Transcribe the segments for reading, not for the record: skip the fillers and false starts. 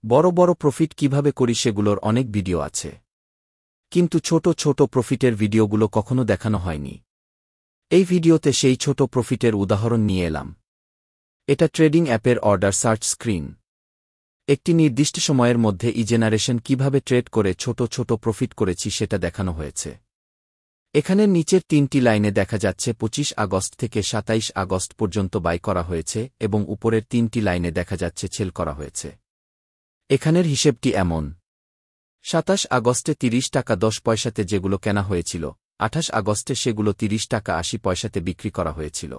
বড় বড় প্রফিট কিভাবে করি সেগুলোর অনেক ভিডিও আছে, কিন্তু ছোট ছোট প্রফিটের ভিডিওগুলো কখনো দেখানো হয়নি। এই ভিডিওতে সেই ছোট প্রফিটের উদাহরণ নিয়ে এলাম। এটা ট্রেডিং অ্যাপের অর্ডার সার্চ স্ক্রিন। একটি নির্দিষ্ট সময়ের মধ্যে ইজেনারেশন কিভাবে ট্রেড করে ছোট ছোট প্রফিট করেছি সেটা দেখানো হয়েছে। এখানের নিচের 3টি লাইনে দেখা যাচ্ছে 25 আগস্ট থেকে 27 আগস্ট পর্যন্ত বাই করা হয়েছে এবং উপরের 3টি লাইনে দেখা যাচ্ছে সেল করা হয়েছে। এখানের হিসেবটি এমন: 27 আগস্টে 30 টাকা 10 পয়সাতে যেগুলো কেনা হয়েছিল, 28 আগস্টে সেগুলো 30 টাকা 80 পয়সাতে বিক্রি করা হয়েছিল।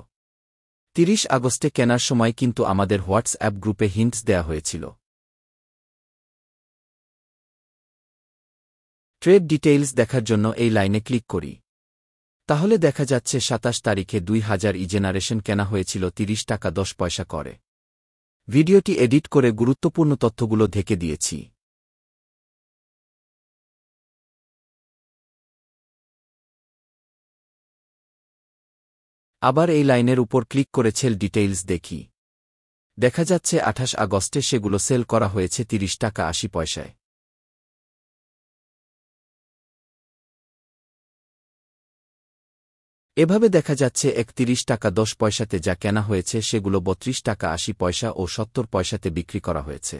30 আগস্টে কেনার সময় কিন্তু আমাদের হোয়াটসঅ্যাপ গ্রুপে হিন্টস দেয়া হয়েছিল। ট্রেড ডিটেইলস দেখার জন্য এই লাইনে ক্লিক করি। তাহলে দেখা যাচ্ছে 27 তারিখে 2000 ইজেনারেশন কেনা হয়েছিল 30 টাকা 10 পয়সা করে। ভিডিওটি এডিট করে গুরুত্বপূর্ণ তথ্যগুলো ঢেকে দিয়েছি। আবার এই লাইনের উপর ক্লিক করে সেল ডিটেইলস দেখি। দেখা যাচ্ছে 28 আগস্টে সেগুলো সেল করা হয়েছে 30 টাকা 80 পয়সায়। এভাবে দেখা যাচ্ছে 31 টাকা 10 পয়সাতে যা কেনা হয়েছে সেগুলো 32 টাকা 80 পয়সা ও 70 পয়সাতে বিক্রি করা হয়েছে।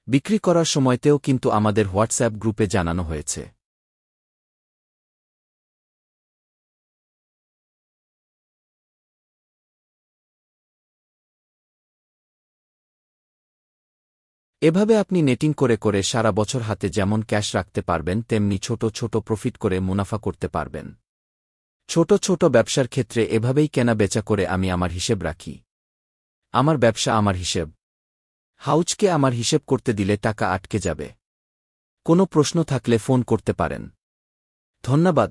বিক্রি করার সময়তেও কিন্তু আমাদের হোয়াটসঅ্যাপ গ্রুপে জানানো হয়েছে। এভাবে আপনি নেটিং করে করে সারা বছর হাতে যেমন ক্যাশ রাখতে পারবেন, তেমনি ছোট ছোট প্রফিট করে মুনাফা করতে পারবেন। ছোট ছোট ব্যবসার ক্ষেত্রে এভাবেই কেনা বেচা করে আমি আমার হিসেব রাখি। আমার ব্যবসা আমার হিসেব। হাউজকে আমার হিসেব করতে দিলে টাকা আটকে যাবে। কোনো প্রশ্ন থাকলে ফোন করতে পারেন। ধন্যবাদ।